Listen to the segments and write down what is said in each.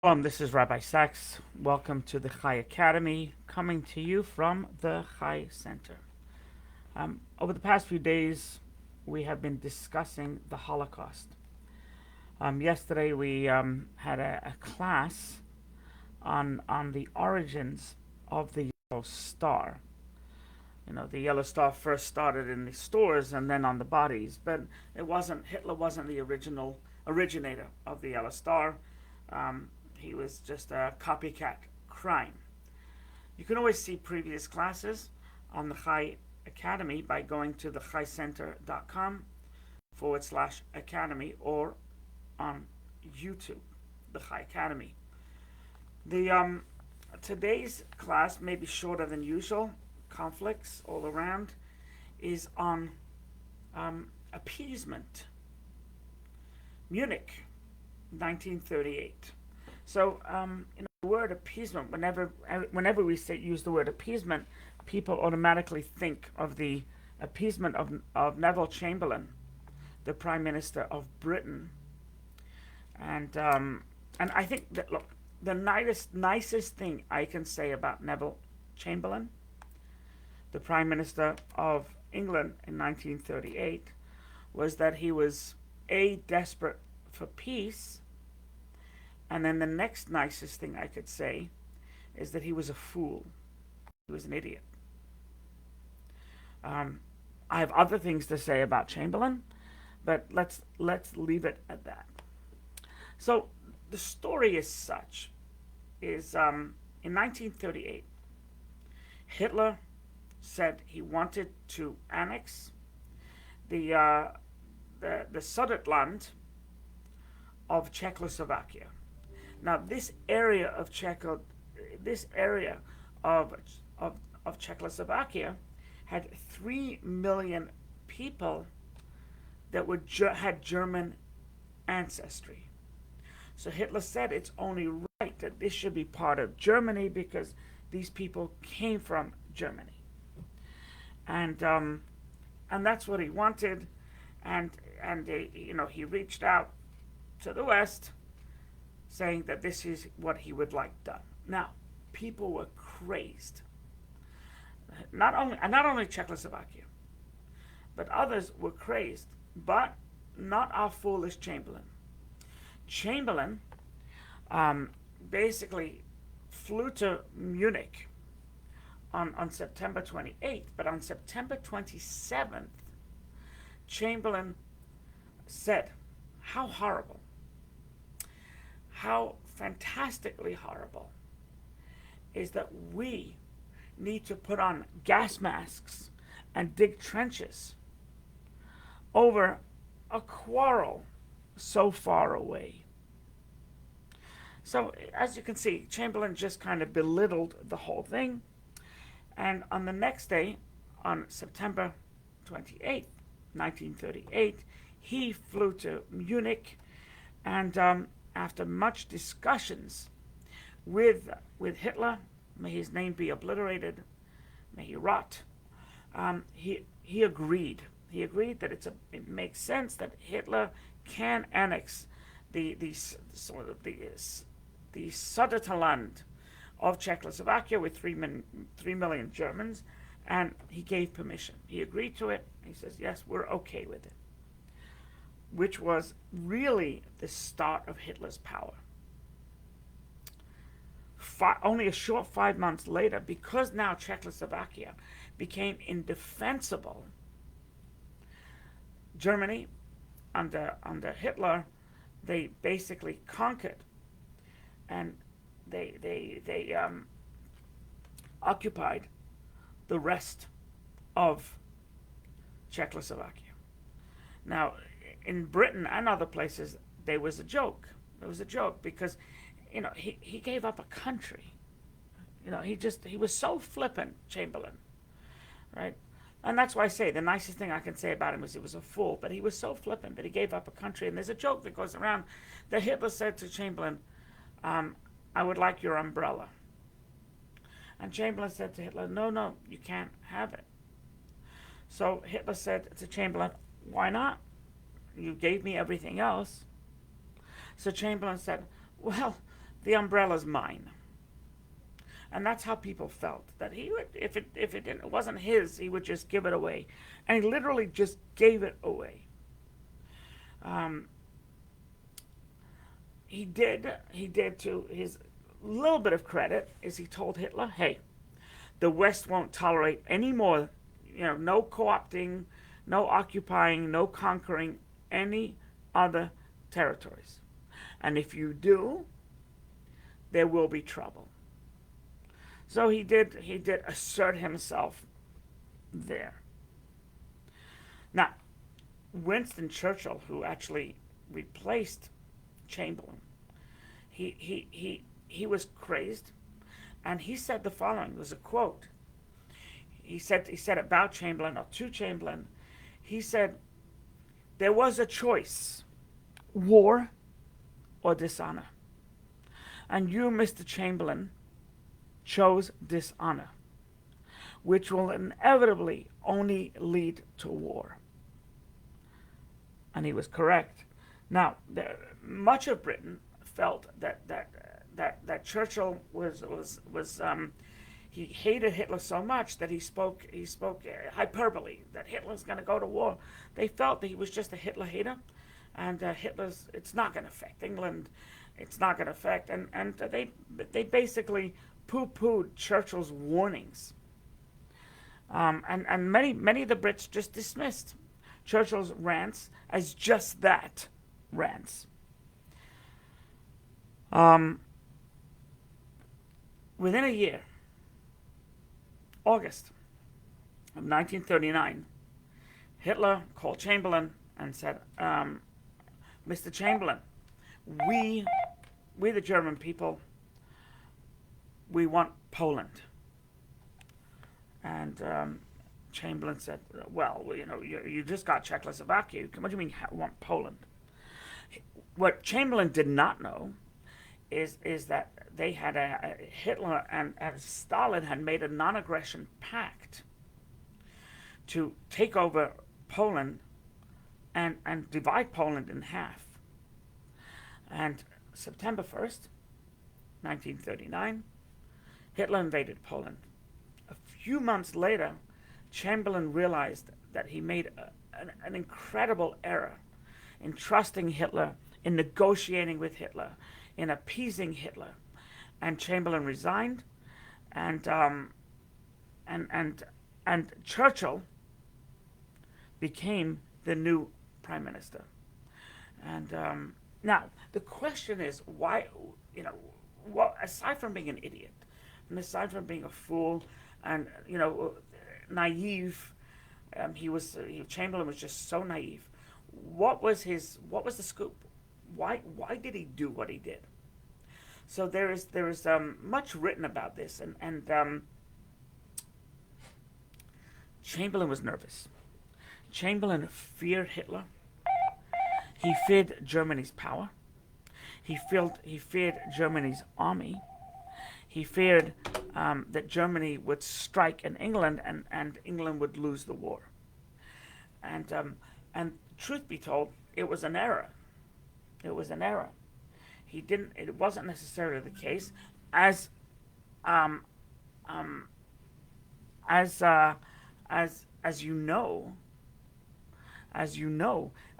This is Rabbi Sachs. Welcome to the Chai Academy, coming to you from the Chai Center. Over the past few days, we have been discussing the Holocaust. Yesterday, we had a class on the origins of the yellow star. You know, the yellow star first started in the stores and then on the bodies, but Hitler wasn't the original originator of the yellow star. He was just a copycat crime. You can always see previous classes on the Chai Academy by going to thechaicenter.com/academy or on YouTube, the Chai Academy. The today's class may be shorter than usual. Conflicts all around is on appeasement. Munich, 1938. So, the word appeasement, whenever we use the word appeasement, people automatically think of the appeasement of Neville Chamberlain, the Prime Minister of Britain. And I think that, look, the nicest thing I can say about Neville Chamberlain, the Prime Minister of England in 1938, was that he was desperate for peace. And then the next nicest thing I could say is that he was a fool. He was an idiot. I have other things to say about Chamberlain, but let's leave it at that. So the story is such: is in 1938, Hitler said he wanted to annex the Sudetenland of Czechoslovakia. Now, this area of Czechoslovakia had 3 million people that had German ancestry. So Hitler said it's only right that this should be part of Germany because these people came from Germany, and that's what he wanted, and he reached out to the West, saying that this is what he would like done. Now, people were crazed. Not only Czechoslovakia, but others were crazed. But not our foolish Chamberlain. Chamberlain basically flew to Munich on September 28th, but on September 27th, Chamberlain said, "How horrible. How fantastically horrible is that we need to put on gas masks and dig trenches over a quarrel so far away." So, as you can see, Chamberlain just kind of belittled the whole thing. And on the next day, on September 28th, 1938, he flew to Munich, and after much discussions with Hitler, may his name be obliterated, may he rot, he agreed. He agreed that it makes sense that Hitler can annex the Sudetenland of Czechoslovakia with 3 million Germans, and he gave permission. He agreed to it. He says, yes, we're okay with it, which was really the start of Hitler's power. Only a short 5 months later, because now Czechoslovakia became indefensible, Germany, under Hitler, they basically conquered, and they occupied the rest of Czechoslovakia. Now, in Britain and other places, there was a joke. There was a joke because, he gave up a country. He was so flippant, Chamberlain, right? And that's why I say the nicest thing I can say about him is he was a fool, but he was so flippant that he gave up a country. And there's a joke that goes around that Hitler said to Chamberlain, "I would like your umbrella." And Chamberlain said to Hitler, no, you can't have it. So Hitler said to Chamberlain, "Why not? You gave me everything else." So Chamberlain said, "Well, the umbrella's mine. And that's how people felt. That he would, if it wasn't his, he would just give it away, and he literally just gave it away. Um, he did to his little bit of credit is he told Hitler, "Hey, the West won't tolerate any more, no co-opting, no occupying, no conquering any other territories, and if you do, there will be trouble." So he did assert himself there. Now, Winston Churchill, who actually replaced Chamberlain, he was crazed, and he said the following. There's a quote. He said about Chamberlain, or to Chamberlain, he said, "There was a choice, war or dishonor. And you, Mr. Chamberlain, chose dishonor, which will inevitably only lead to war." And he was correct. Now, much of Britain felt that Churchill he hated Hitler so much that he spoke hyperbole, that Hitler's going to go to war. They felt that he was just a Hitler hater, and it's not going to affect England. It's not going to affect, and they basically poo-pooed Churchill's warnings, and many of the Brits just dismissed Churchill's rants as just that, rants. Within a year, August of 1939, Hitler called Chamberlain and said, "Mr. Chamberlain, we the German people, we want Poland." And Chamberlain said, "Well, you just got Czechoslovakia. What do you mean want Poland?" What Chamberlain did not know is that they had Hitler and Stalin had made a non-aggression pact to take over Poland and divide Poland in half. And September 1st, 1939, Hitler invaded Poland. A few months later, Chamberlain realized that he made an incredible error in trusting Hitler, in negotiating with Hitler, in appeasing Hitler, and Chamberlain resigned, and Churchill became the new prime minister. And now the question is why? Aside from being an idiot, and aside from being a fool, and naive, Chamberlain was just so naive. What was the scoop? Why did he do what he did? So there is much written about this, and Chamberlain was nervous. Chamberlain feared Hitler. He feared Germany's power. He feared Germany's army. He feared that Germany would strike in England, and England would lose the war. And truth be told, it was an error. It was an error. It wasn't necessarily the case, as you know,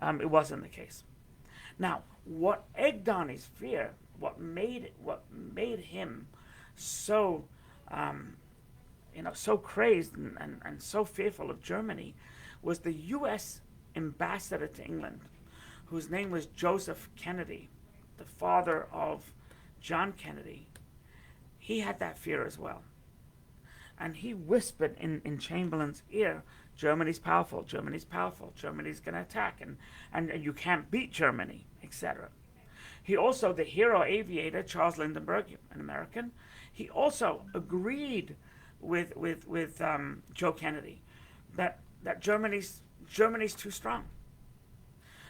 it wasn't the case. Now, what egged on his fear, what made him so so crazed and so fearful of Germany, was the U.S. ambassador to England, whose name was Joseph Kennedy, the father of John Kennedy. He had that fear as well. And he whispered in Chamberlain's ear, "Germany's powerful, Germany's powerful, Germany's going to attack, and you can't beat Germany," etc. He also, the hero aviator, Charles Lindbergh, an American, he also agreed with Joe Kennedy that Germany's too strong.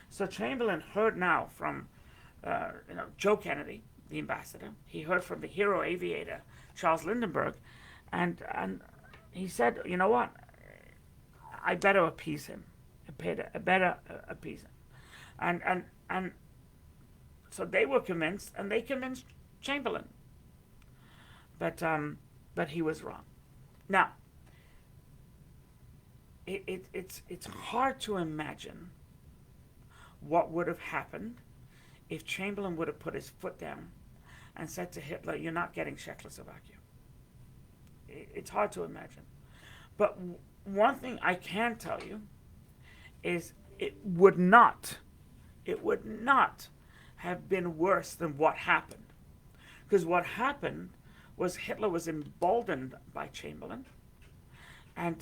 So Chamberlain heard now from Joe Kennedy, the ambassador. He heard from the hero aviator, Charles Lindbergh, and he said, "You know what? I better appease him. I better appease him." And so they were convinced, and they convinced Chamberlain. But he was wrong. Now, it's hard to imagine what would have happened if Chamberlain would have put his foot down and said to Hitler, "You're not getting Czechoslovakia." It's hard to imagine. But one thing I can tell you is it would not have been worse than what happened. Because what happened was Hitler was emboldened by Chamberlain, and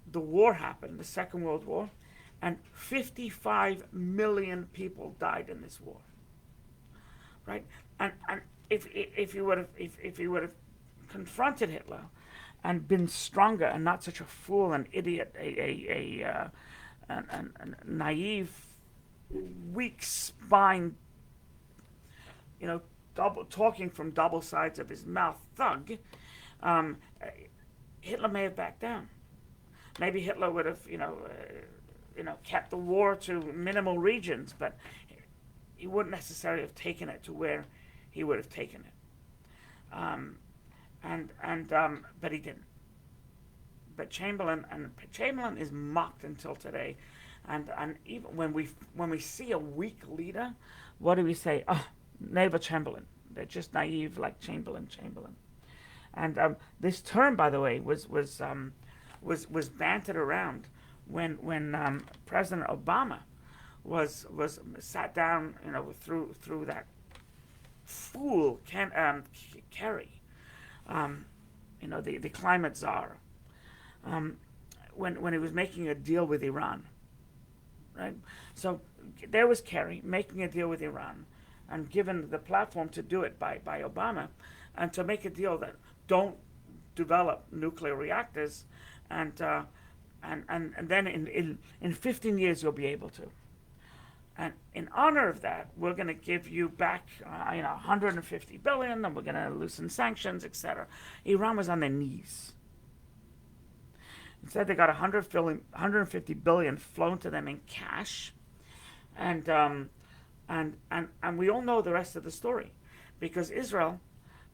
the war happened, the Second World War, and 55 million people died in this war. Right? And if you would have confronted Hitler and been stronger and not such a fool, an idiot, a naive, weak-spined, talking from double sides of his mouth thug, Hitler may have backed down. Maybe Hitler would have, kept the war to minimal regions, but he wouldn't necessarily have taken it to where he would have taken it. But he didn't. But Chamberlain is mocked until today, and even when we see a weak leader, what do we say? Oh, never Chamberlain. They're just naive like Chamberlain. And this term, by the way, was bantered around when President Obama was sat down, through that fool Kerry, the climate czar, when he was making a deal with Iran, right? So there was Kerry making a deal with Iran, and given the platform to do it by Obama, and to make a deal that don't develop nuclear reactors, and then in 15 years you'll be able to. And in honor of that, we're going to give you back, 150 billion, and we're going to loosen sanctions, etc. Iran was on their knees. Instead, they got 150 billion flown to them in cash, and we all know the rest of the story, because Israel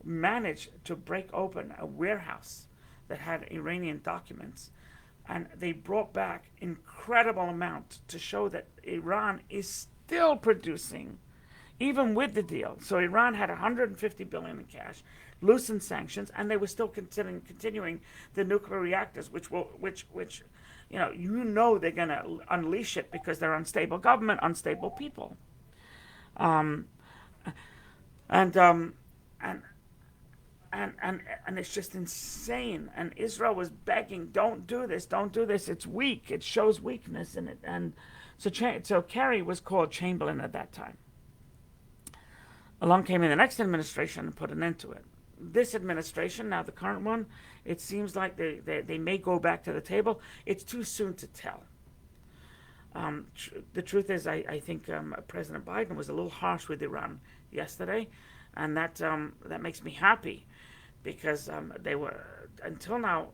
managed to break open a warehouse that had Iranian documents, and they brought back incredible amounts to show that Iran is still producing, even with the deal. So Iran had 150 billion in cash, loosened sanctions, and they were still continuing the nuclear reactors, which they're going to unleash it because they're unstable government, unstable people, and it's just insane. And Israel was begging, don't do this, it's weak, it shows weakness in it. And so Kerry was called Chamberlain at that time. Along came in the next administration and put an end to it. This administration, now the current one, it seems like they may go back to the table. It's too soon to tell. The truth is, I think President Biden was a little harsh with Iran yesterday, and that makes me happy, because they were, until now,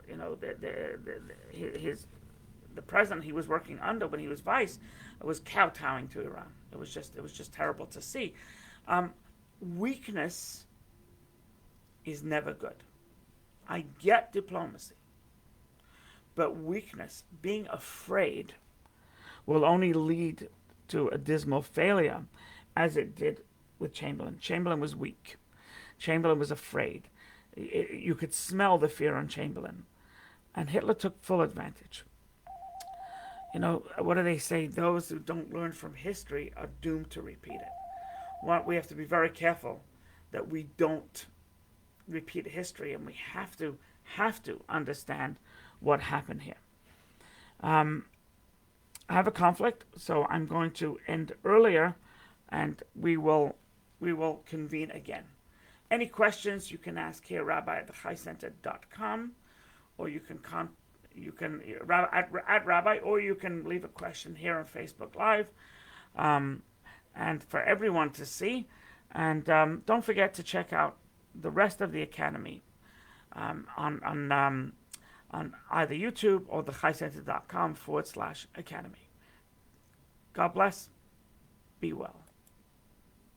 the president he was working under when he was vice was kowtowing to Iran. It was just terrible to see. Weakness is never good. I get diplomacy, but weakness, being afraid, will only lead to a dismal failure, as it did with Chamberlain. Chamberlain was weak. Chamberlain was afraid. You could smell the fear on Chamberlain. And Hitler took full advantage. What do they say? Those who don't learn from history are doomed to repeat it. We have to be very careful that we don't repeat history, and we have to understand what happened here. I have a conflict, so I'm going to end earlier, and we will convene again. Any questions you can ask here, Rabbi at thechaicenter.com, or you can at Rabbi, or you can leave a question here on Facebook Live, and for everyone to see. And don't forget to check out the rest of the Academy on either YouTube or thechaicenter.com/Academy. God bless. Be well.